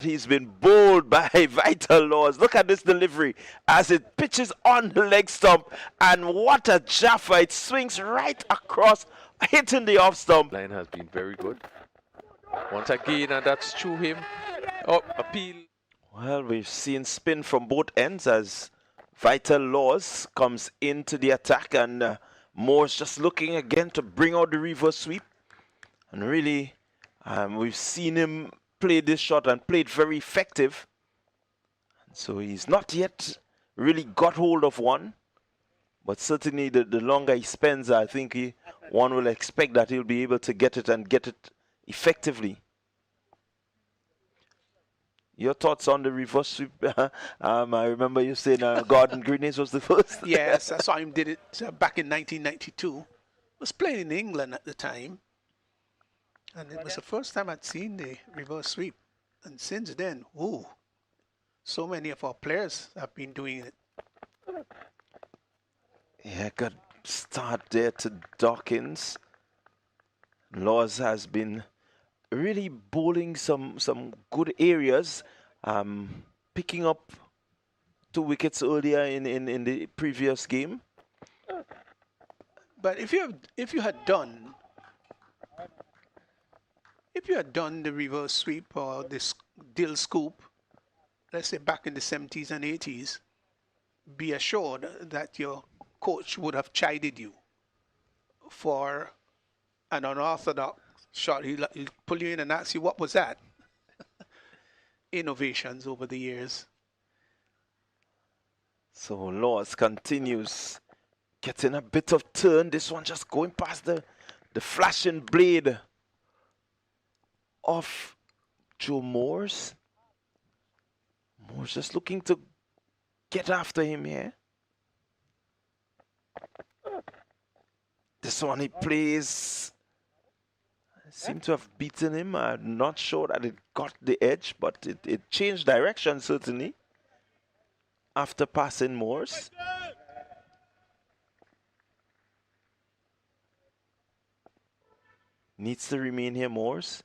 He's been bowled by Vital Laws. Look at this delivery as it pitches on the leg stump. And what a jaffa. It swings right across, hitting the off stump. Line has been very good. Once again, and that's through him. Oh, appeal. Well, we've seen spin from both ends as Vital Laws comes into the attack. And Moore's just looking again to bring out the reverse sweep. And really, we've seen him played this shot and played very effective. So he's not yet really got hold of one. But certainly the longer he spends, I think one will expect that he'll be able to get it and get it effectively. Your thoughts on the reverse sweep? I remember you saying Gordon Greenidge was the first. Yes, I saw him did it back in 1992. Was playing in England at the time. And it was the first time I'd seen the reverse sweep. And since then, ooh, so many of our players have been doing it. Yeah, good start there to Dawkins. Laws has been really bowling some good areas, picking up 2 wickets earlier in the previous game. But if you had done the reverse sweep or this dill scoop, let's say back in the 70s and 80s, be assured that your coach would have chided you for an unorthodox shot. He'll pull you in and ask you, what was that? Innovations over the years. So Laws continues getting a bit of turn. This one just going past the flashing blade of Joe Moores. Moores just looking to get after him here. This one he plays. Seem to have beaten him. I'm not sure that it got the edge, but it changed direction certainly after passing Moores. Needs to remain here, Moores.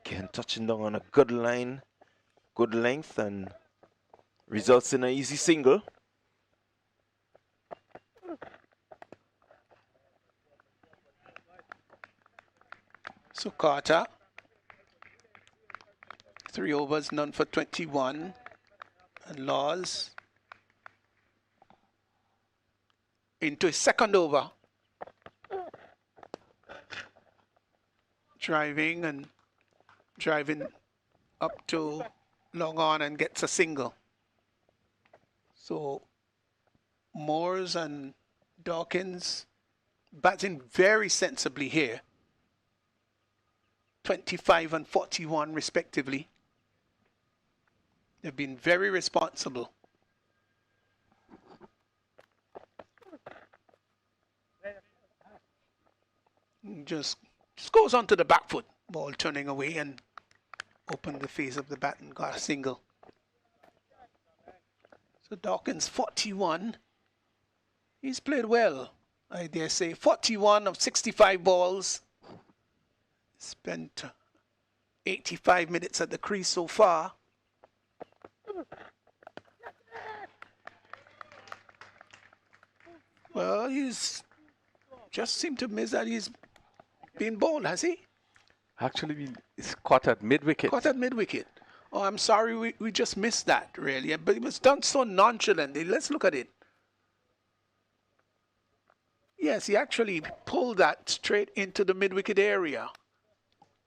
Again, touching down on a good line, good length, and results in an easy single. So Carter, 3 overs, none for 21, and Laws into his second over. Driving up to long on and gets a single. So Moores and Dawkins batting very sensibly here. 25 and 41 respectively. They've been very responsible. Just goes onto the back foot, ball turning away and opened the face of the bat and got a single. So Dawkins 41. He's played well, I dare say. 41 of 65 balls. Spent 85 minutes at the crease so far. Well, he's just seemed to miss that he's been bowled, has he? Actually, it's caught at mid-wicket. Caught at mid-wicket. Oh, I'm sorry, we just missed that, really. But it was done so nonchalantly. Let's look at it. Yes, he actually pulled that straight into the mid-wicket area.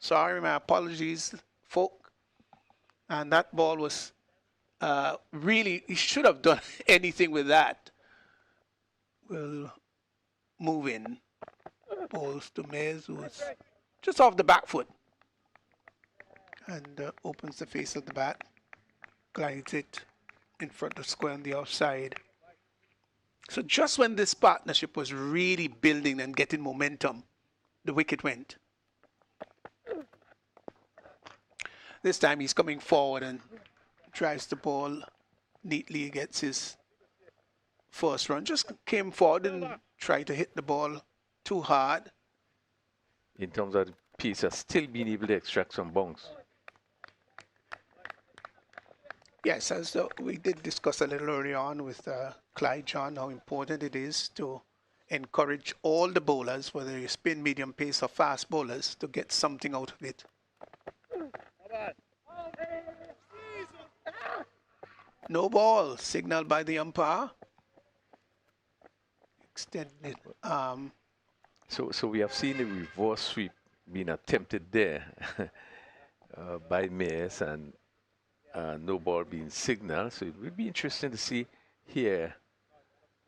Sorry, my apologies, folk. And that ball was really, he should have done anything with that. We'll move in. Balls to Mays, who's just off the back foot. And opens the face of the bat. Glides it in front of square on the outside. So just when this partnership was really building and getting momentum, the wicket went. This time he's coming forward and drives the ball neatly, gets his first run. Just came forward and tried to hit the ball too hard. In terms of the piece, has still been able to extract some bounce. Yes, as we did discuss a little earlier on with Clyde John, how important it is to encourage all the bowlers, whether you spin, medium pace, or fast bowlers, to get something out of it. No ball, signaled by the umpire. Extended. So we have seen the reverse sweep being attempted there by Mayers and no ball being signaled. So it would be interesting to see here.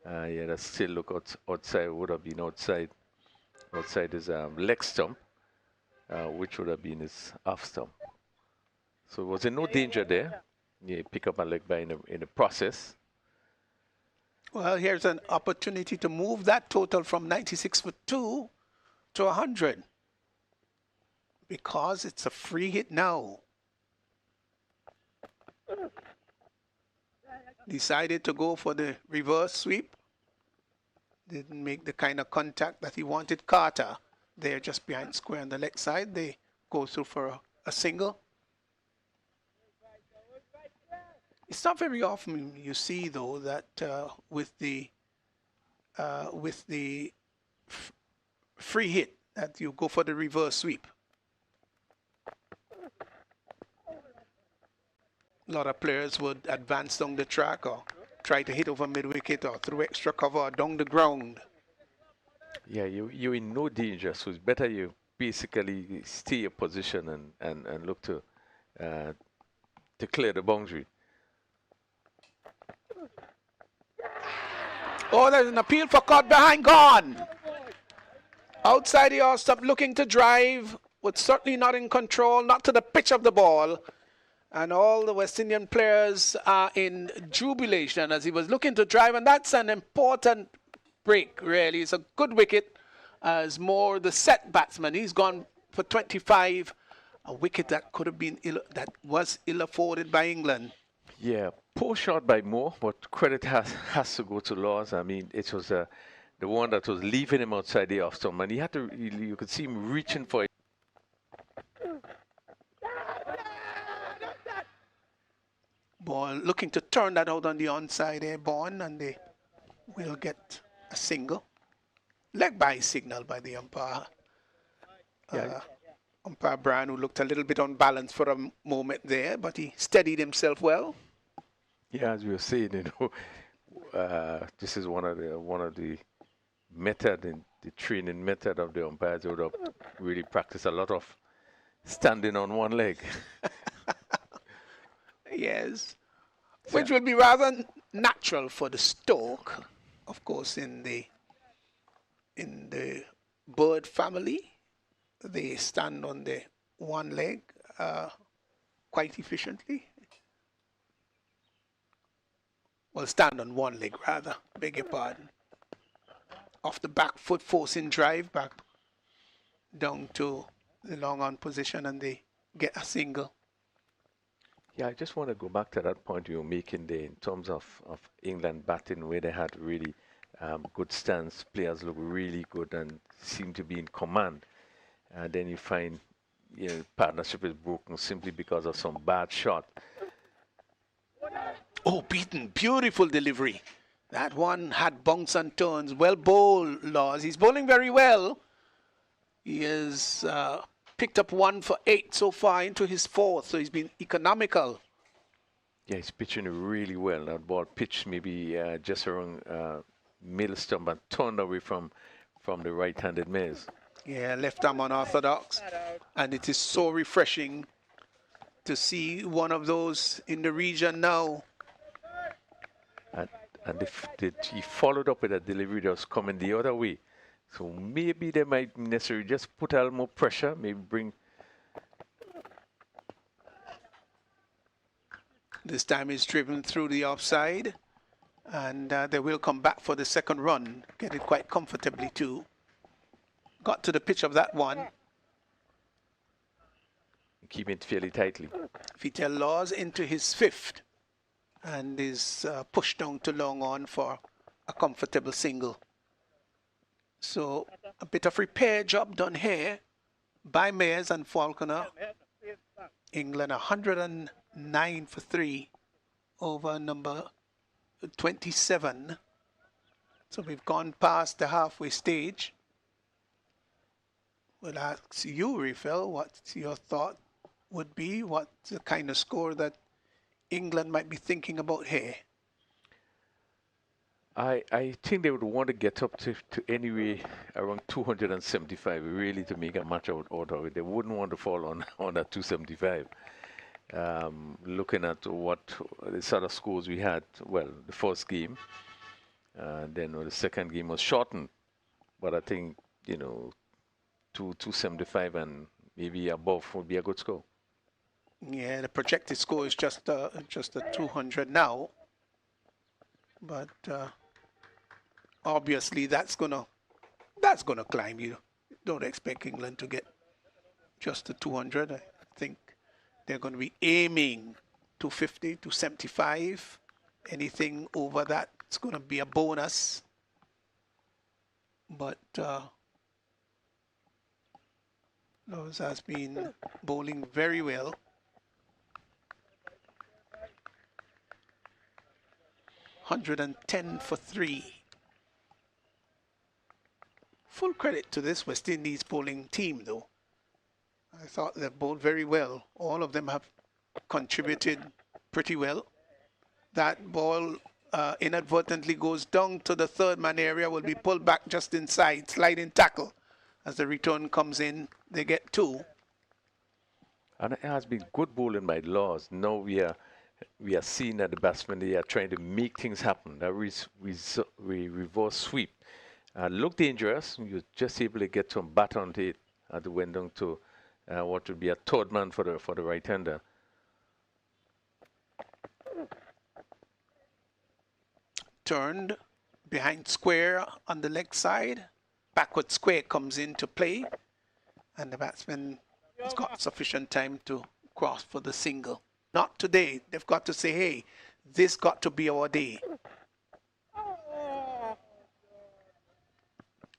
Yeah, that still look outside, would have been outside his leg stump, which would have been his off stump. So was there no danger there? Yeah, pick up a leg by in the process. Well, here's an opportunity to move that total from 96 for 2 to 100 because it's a free hit now. Decided to go for the reverse sweep. Didn't make the kind of contact that he wanted. Carter there just behind square on the leg side. They go through for a single. It's not very often you see, though, that with the free hit that you go for the reverse sweep. A lot of players would advance down the track or try to hit over mid-wicket or through extra cover or down the ground. Yeah, you're in no danger, so it's better you basically stay your position and look to clear the boundary. Oh, there's an appeal for caught behind, gone. Outside the off stop, looking to drive, but certainly not in control, not to the pitch of the ball. And all the West Indian players are in jubilation as he was looking to drive, and that's an important break, really. It's a good wicket as more the set batsman. He's gone for 25, a wicket that could have been that was ill afforded by England. Yeah, poor shot by Moore, but credit has to go to Laws. I mean, it was the one that was leaving him outside the off stump, and he had to. You could see him reaching for it. Ball looking to turn that out on the onside airborne, and they will get a single. Leg by signal by the umpire. Yeah. Umpire Brown, who looked a little bit unbalanced for a moment there, but he steadied himself well. Yeah, as we were saying, this is one of the method in the training method of the umpires. They would have really practiced a lot of standing on one leg. Yes, which would be rather natural for the Stoke, of course. In the bird family, they stand on the one leg quite efficiently. Well, stand on one leg rather, beg your pardon. Off the back foot, forcing drive back down to the long on position, and they get a single. Yeah, I just want to go back to that point you were making there in terms of England batting, where they had really good stance. Players look really good and seem to be in command. And then you find partnership is broken simply because of some bad shot. Oh, beaten. Beautiful delivery. That one had bounce and turns. Well bowled, Laws. He's bowling very well. He has picked up 1 for 8 so far into his 4th, so he's been economical. Yeah, he's pitching really well. That ball pitched maybe just around middle stump and turned away from the right-handed Mays. Yeah, left arm unorthodox. And it is so refreshing to see one of those in the region now. And he followed up with a delivery that was coming the other way. So maybe they might necessarily just put a little more pressure, maybe bring... This time it's driven through the offside, and they will come back for the second run. Get it quite comfortably too. Got to the pitch of that one. Keep it fairly tightly. Vitel Laws into his 5th, and is pushed down to long on for a comfortable single. So a bit of repair job done here by Mayers and Falconer. England 109 for 3 over number 27. So we've gone past the halfway stage. We'll ask you, Refill, what your thought would be, what the kind of score that England might be thinking about here. I think they would want to get up to anyway around 275 really to make a match out of it. They wouldn't want to fall on that 275. Looking at what the sort of scores we had, well, the first game, then the second game was shortened, but I think 275 and maybe above would be a good score. Yeah, the projected score is just a 200 now, but obviously that's gonna climb. You don't expect England to get just a 200. I think they're going to be aiming 250 to 75. Anything over that, it's going to be a bonus. But Lowe's has been bowling very well. $110 for 3. Full credit to this West Indies bowling team, though. I thought they bowled very well. All of them have contributed pretty well. That ball inadvertently goes down to the third man area, will be pulled back just inside, sliding tackle. As the return comes in, they get 2. And it has been good bowling by Laws. Now we are seeing that the batsmen, they are trying to make things happen. That reverse sweep looked dangerous. You're just able to get some bat onto it at the went down to what would be a third man for the right-hander. Turned behind square on the leg side. Backward square comes into play. And the batsman has got sufficient time to cross for the single. Not today. They've got to say, hey, this got to be our day.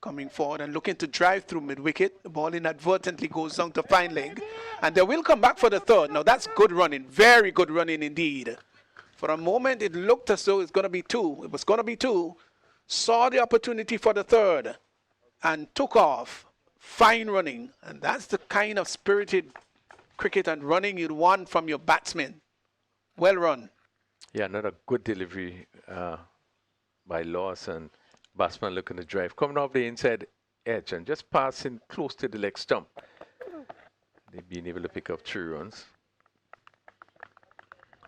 Coming forward and looking to drive through mid-wicket. The ball inadvertently goes down to fine leg. And they will come back for the third. Now that's good running. Very good running indeed. For a moment, it looked as though it's going to be 2. It was going to be 2. Saw the opportunity for the third and took off. Fine running. And that's the kind of spirited cricket and running you'd want from your batsmen. Well run. Yeah, another good delivery by Laws, and batsman looking to drive. Coming off the inside edge and just passing close to the leg stump. They've been able to pick up 3 runs.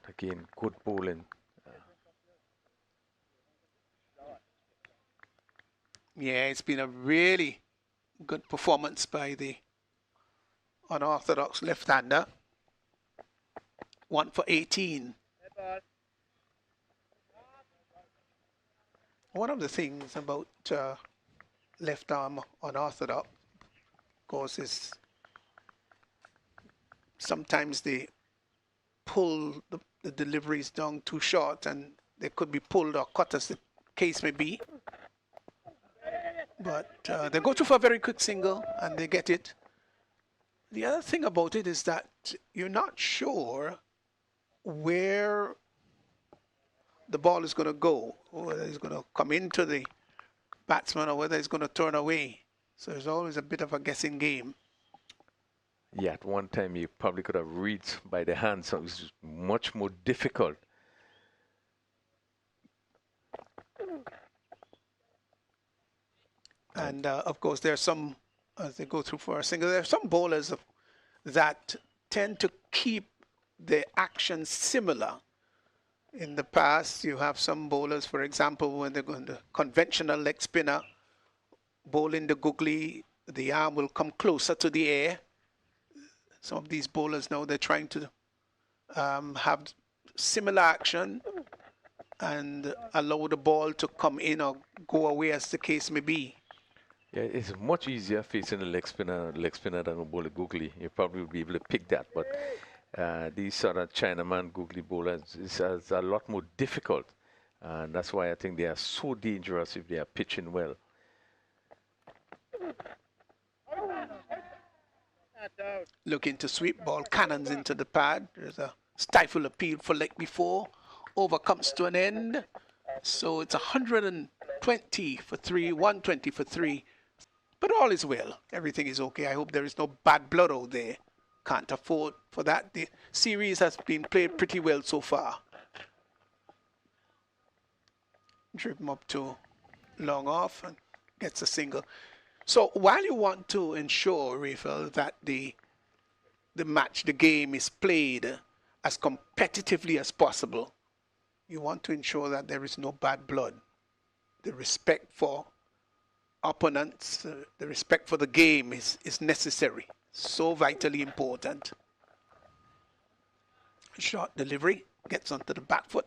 Again, good bowling. Yeah, it's been a really good performance by the unorthodox left-hander. 1 for 18. One of the things about left arm unorthodox, of course, is sometimes they pull the deliveries down too short, and they could be pulled or cut as the case may be. But they go through for a very quick single and they get it. The other thing about it is that you're not sure where the ball is going to go, or whether it's going to come into the batsman or whether it's going to turn away. So there's always a bit of a guessing game. Yeah, at one time you probably could have read by the hand, so it was much more difficult. And of course, there are some, as they go through for a single, there are some bowlers that tend to keep the action similar. In the past, you have some bowlers, for example, when they're going to conventional leg spinner, bowling the googly, the arm will come closer to the air. Some of these bowlers now, they're trying to have similar action and allow the ball to come in or go away as the case may be. Yeah, it's much easier facing a leg spinner than a bowler googly. You probably would be able to pick that, but these sort of Chinaman googly bowlers is a lot more difficult, and that's why I think they are so dangerous if they are pitching well. Looking to sweep, ball cannons into the pad. There's a stifle appeal for leg before. over comes to an end. So it's 120 for 3, 120 for 3. But all is well. Everything is okay. I hope there is no bad blood out there. Can't afford for that. The series has been played pretty well so far. Drip him up to long off and gets a single. So while you want to ensure, Rafael, that the match, the game is played as competitively as possible, you want to ensure that there is no bad blood. The respect for opponents, the respect for the game is necessary. So vitally important. Short delivery, gets onto the back foot,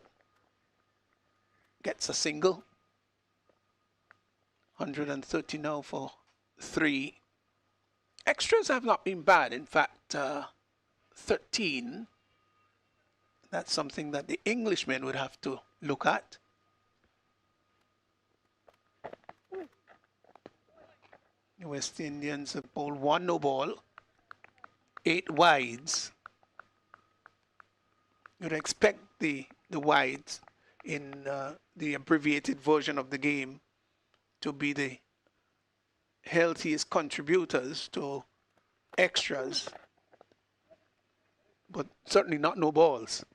gets a single. 130 now for 3. Extras have not been bad. In fact, 13. That's something that the Englishmen would have to look at. The West Indians have bowled 1 no ball, 8 wides. You'd expect the wides in the abbreviated version of the game to be the healthiest contributors to extras, but certainly not no balls.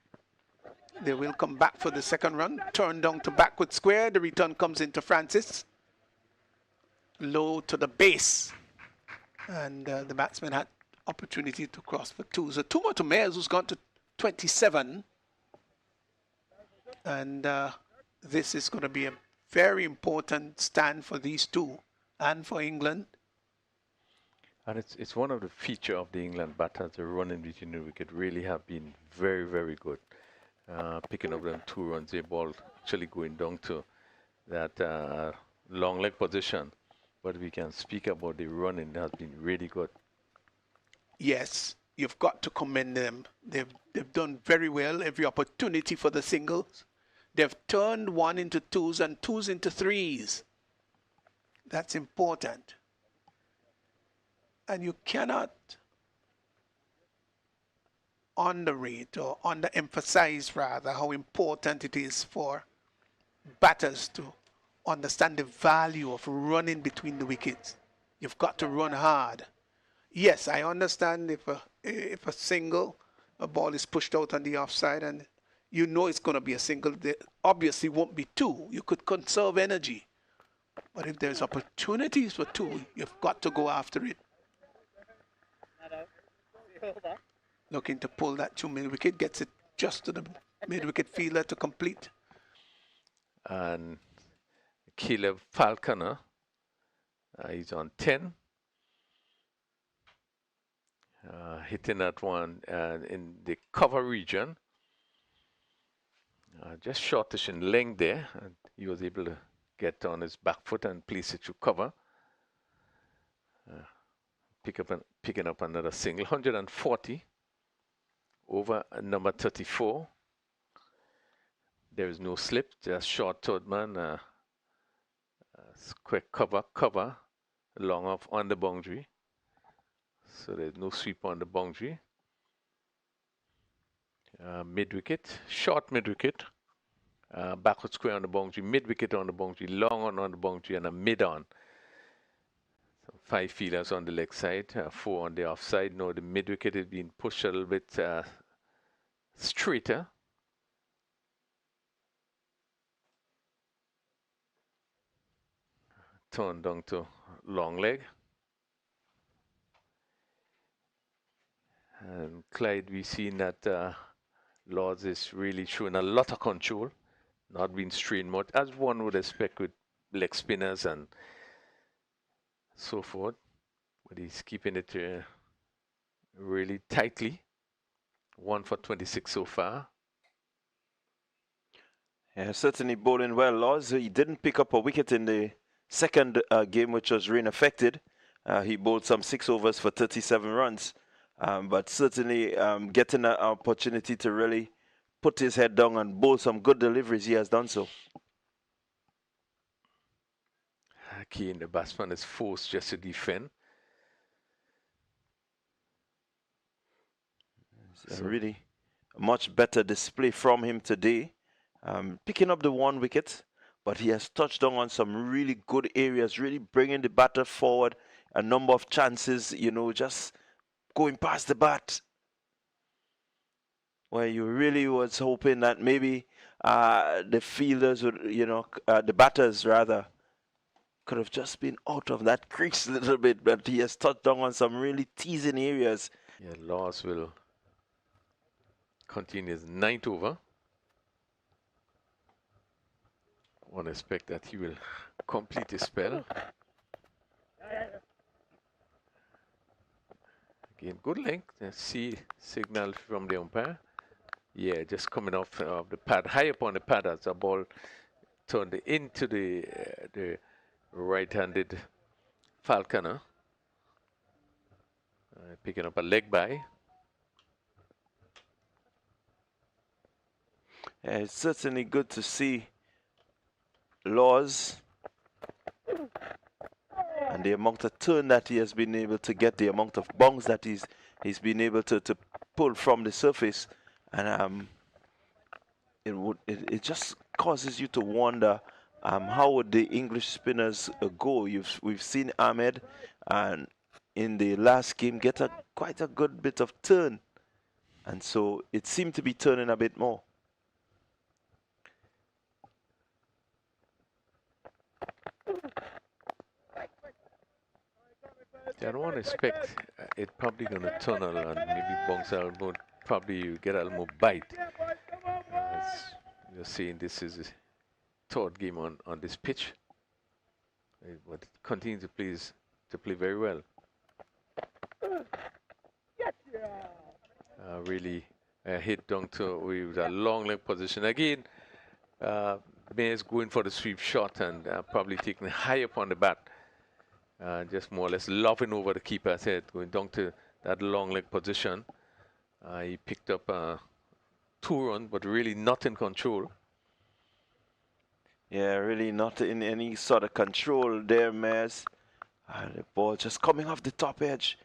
They will come back for the second run, turn down to backward square. The return comes into Francis. Low to the base, and the batsman had opportunity to cross for 2. So 2 more to Mayers, who's gone to 27, and this is going to be a very important stand for these two and for England. And it's one of the features of the England batters. The running between the wicket really have been very, very good. Picking up them 2 runs, they ball actually going down to that long leg position. But we can speak about the running that has been really good. Yes, you've got to commend them. They've done very well. Every opportunity for the singles. They've turned 1 into 2s and 2s into 3s. That's important. And you cannot underrate or underemphasize rather how important it is for batters to understand the value of running between the wickets. You've got to run hard. Yes, I understand if a single, a ball is pushed out on the offside and you know it's going to be a single, there obviously won't be 2. You could conserve energy. But if there's opportunities for 2, you've got to go after it. Looking to pull that 2 mid-wicket, gets it just to the mid-wicket fielder to complete. And Caleb Falconer, he's on 10. Hitting that one in the cover region. Just shortish in length there. And he was able to get on his back foot and place it to cover. Picking up another single, 140 over number 34. There is no slip, just short third man. Quick cover, long off on the boundary. So there's no sweep on the boundary. Mid-wicket, short mid-wicket. Backward square on the boundary, mid-wicket on the boundary, long on the boundary, and a mid-on. So 5 fielders on the leg side, 4 on the offside. Now the mid-wicket is being pushed a little bit straighter. Turn down to long leg. And Clyde, we've seen that Lords is really showing a lot of control, not being strained much, as one would expect with leg spinners and so forth. But he's keeping it really tightly. 1 for 26 so far. Yeah, certainly bowling well, Laws. He didn't pick up a wicket in the second game, which was rain affected. He bowled some 6 overs for 37 runs. But certainly getting an opportunity to really put his head down and bowl some good deliveries, he has done so. Keane, the batsman, is forced just to defend. Really much better display from him today. picking up the 1 wicket, but he has touched on some really good areas, really bringing the batter forward. A number of chances, you know, just going past the bat, where you really was hoping that maybe the fielders would, you know, the batters rather, could have just been out of that crease a little bit, but he has touched on some really teasing areas. Yeah, Laws will continue his 9th over. One expect that he will complete his spell. Again, good length. See signal from the umpire. Yeah, just coming off of the pad, high up on the pad as the ball turned into the right-handed Falconer. Picking up a leg by. Yeah, it's certainly good to see Laws and the amount of turn that he has been able to get, the amount of bongs that he's been able to pull from the surface, and it just causes you to wonder how would the English spinners go. We've seen Ahmed and in the last game get quite a good bit of turn, and so it seemed to be turning a bit more. I don't want to expect it probably going to tunnel and maybe bounce out, but probably you get a little more bite. As you're seeing, this is the 3rd game on this pitch. But it continues to play very well. Really hit down to with a long leg position. Again, May's going for the sweep shot and probably taking high up on the bat. Just more or less lobbing over the keeper's head, going down to that long leg position. He picked up 2 runs, but really not in control. Yeah, really not in any sort of control there, Mares. The ball just coming off the top edge,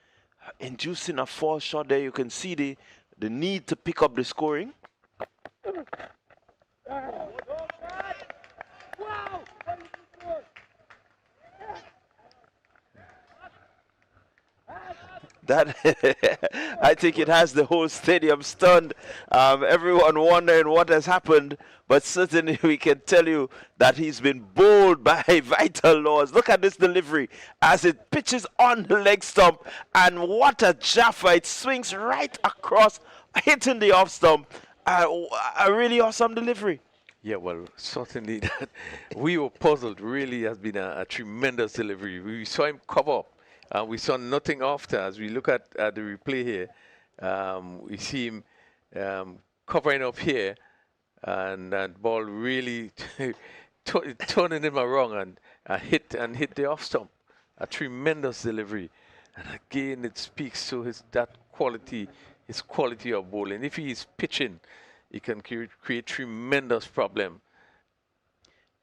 inducing a false shot there. You can see the need to pick up the scoring. That I think it has the whole stadium stunned. Everyone wondering what has happened, but certainly we can tell you that he's been bowled by Vitel Laws. Look at this delivery as it pitches on the leg stump, and what a jaffa! It swings right across, hitting the off stump. A really awesome delivery. Yeah, well, certainly that we were puzzled. Really has been a tremendous delivery. We saw him cover up. We saw nothing after. As we look at the replay here, we see him covering up here, and that ball really turning him around and hit the off stump. A tremendous delivery, and again it speaks to his quality of bowling. If he is pitching, he can create tremendous problem.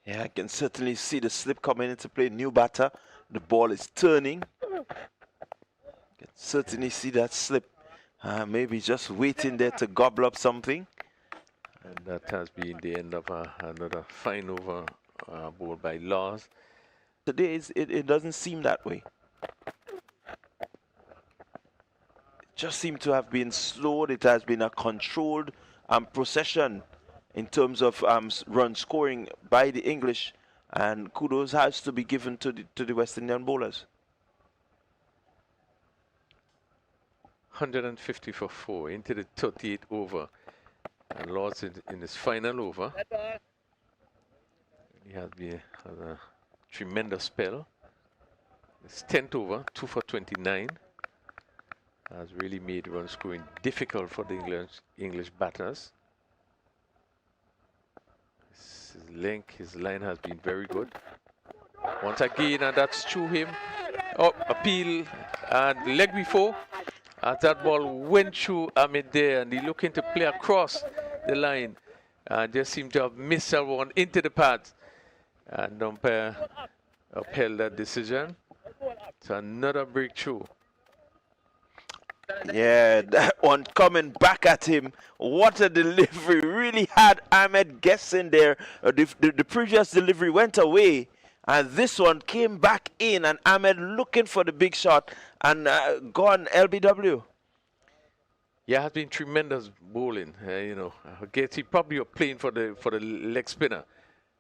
Yeah, I can certainly see the slip coming into play. New batter, the ball is turning. Can certainly see that slip. Maybe just waiting there to gobble up something. And that has been the end of another fine over bowled by Laws. Today it doesn't seem that way. It just seemed to have been slowed. It has been a controlled procession in terms of run scoring by the English, and kudos has to be given to the West Indian bowlers. 150 for 4 into the 38th over, and Laws in his final over. He has a tremendous spell. His 10th over, 2 for 29, has really made run scoring difficult for the English batters. His line has been very good. Once again, and that's through him. Oh, appeal and leg before. As that ball went through Ahmed there, and he looking to play across the line, and just seemed to have missed that one into the pads. And umpire upheld that decision. It's another breakthrough. Yeah, that one coming back at him. What a delivery. Really had Ahmed guessing there. The previous delivery went away, and this one came back in, and Ahmed looking for the big shot, and gone LBW. Yeah, has been tremendous bowling. You know, I guess he probably was playing for the leg spinner.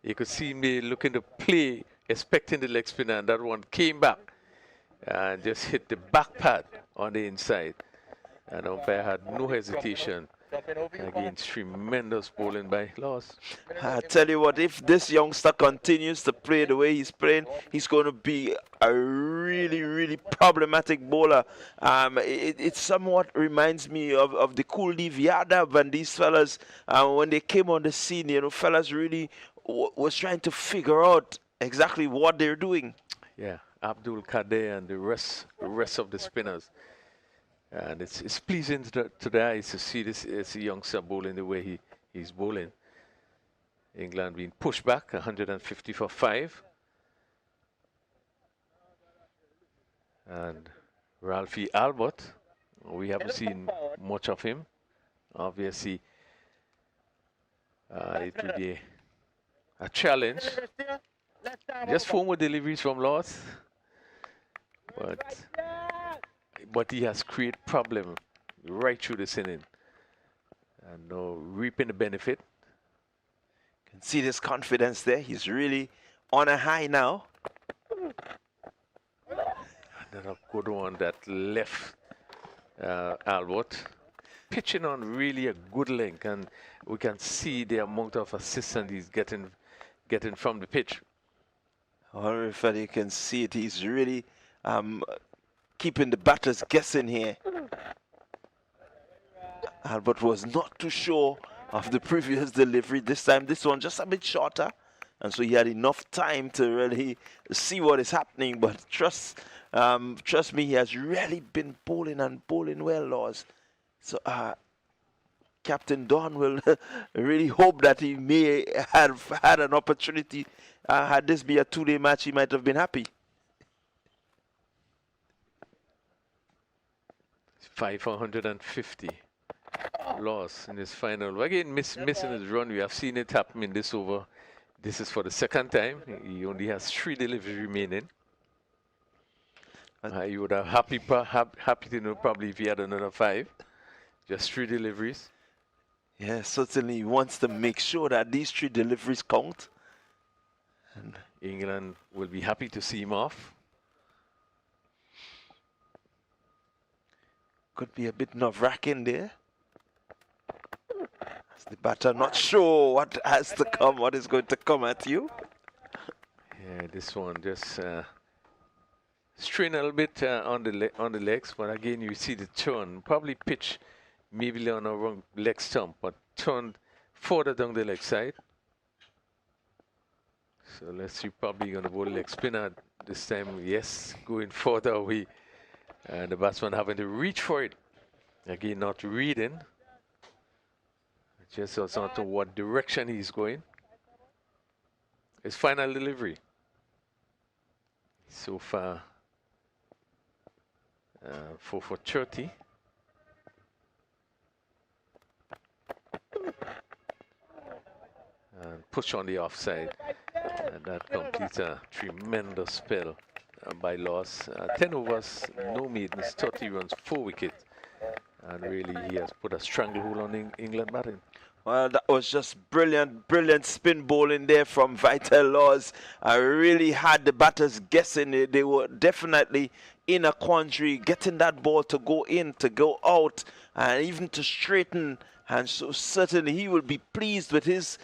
You could see me looking to play, expecting the leg spinner, and that one came back and just hit the back pad on the inside. And umpire had no hesitation. Again, tremendous bowling by Laws. I tell you what, if this youngster continues to play the way he's playing, he's going to be a really, really problematic bowler. It somewhat reminds me of the Kuldeep, Yadav, and these fellas, when they came on the scene, you know, fellas really was trying to figure out exactly what they're doing. Yeah, Abdul Kader and the rest of the spinners. And it's pleasing to the eyes to see this youngster bowling the way he's bowling. England being pushed back 150 for 5. And Ralphie Albert, we haven't seen much of him. Obviously, it will be a challenge. Just 4 more deliveries from Laws. But he has created problem right through this inning. And now reaping the benefit. Can see this confidence there. He's really on a high now. Another good one that left Albert. Pitching on really a good length, and we can see the amount of assistance he's getting from the pitch. If you can see it, he's really keeping the batters guessing here. Albert was not too sure of the previous delivery. This time, this one just a bit shorter. And so he had enough time to really see what is happening. But trust me, he has really been bowling and bowling well, Laws. So Captain Don will really hope that he may have had an opportunity. Had this be a 2-day match, he might have been happy. 5 for 150 loss in his final. Again, missing his run. We have seen it happen in this over. This is for the second time. He only has 3 deliveries remaining. You would have happy to know probably if he had another 5. Just 3 deliveries. Yeah, certainly he wants to make sure that these 3 deliveries count. And England will be happy to see him off. Could be a bit nerve-wracking there. As the batter not sure what has to come, what is going to come at you. Yeah, this one just strain a little bit on the legs, but again you see the turn. Probably pitch maybe on a wrong leg stump, but turned further down the leg side. So let's see, probably going to bowl leg spinner this time. Yes, going further away. And the batsman having to reach for it. Again, not reading. Just also to what direction he's going. His final delivery. So far, 4 for 30. And push on the offside. And that completes a tremendous spell by Laws. 10 overs, no maidens, 30 runs, 4 wickets. And really he has put a stranglehold on England batting. Well, that was just brilliant, brilliant spin bowling there from Vitel Laws. I really had the batters guessing. They were definitely in a quandary, getting that ball to go in, to go out, and even to straighten. And so certainly he will be pleased with his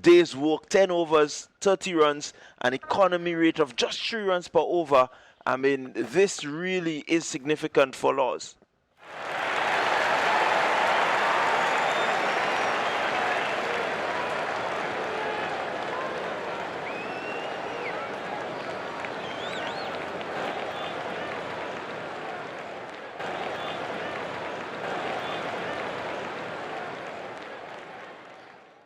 day's work. 10 overs, 30 runs, an economy rate of just 3 runs per over. I mean, this really is significant for Laws.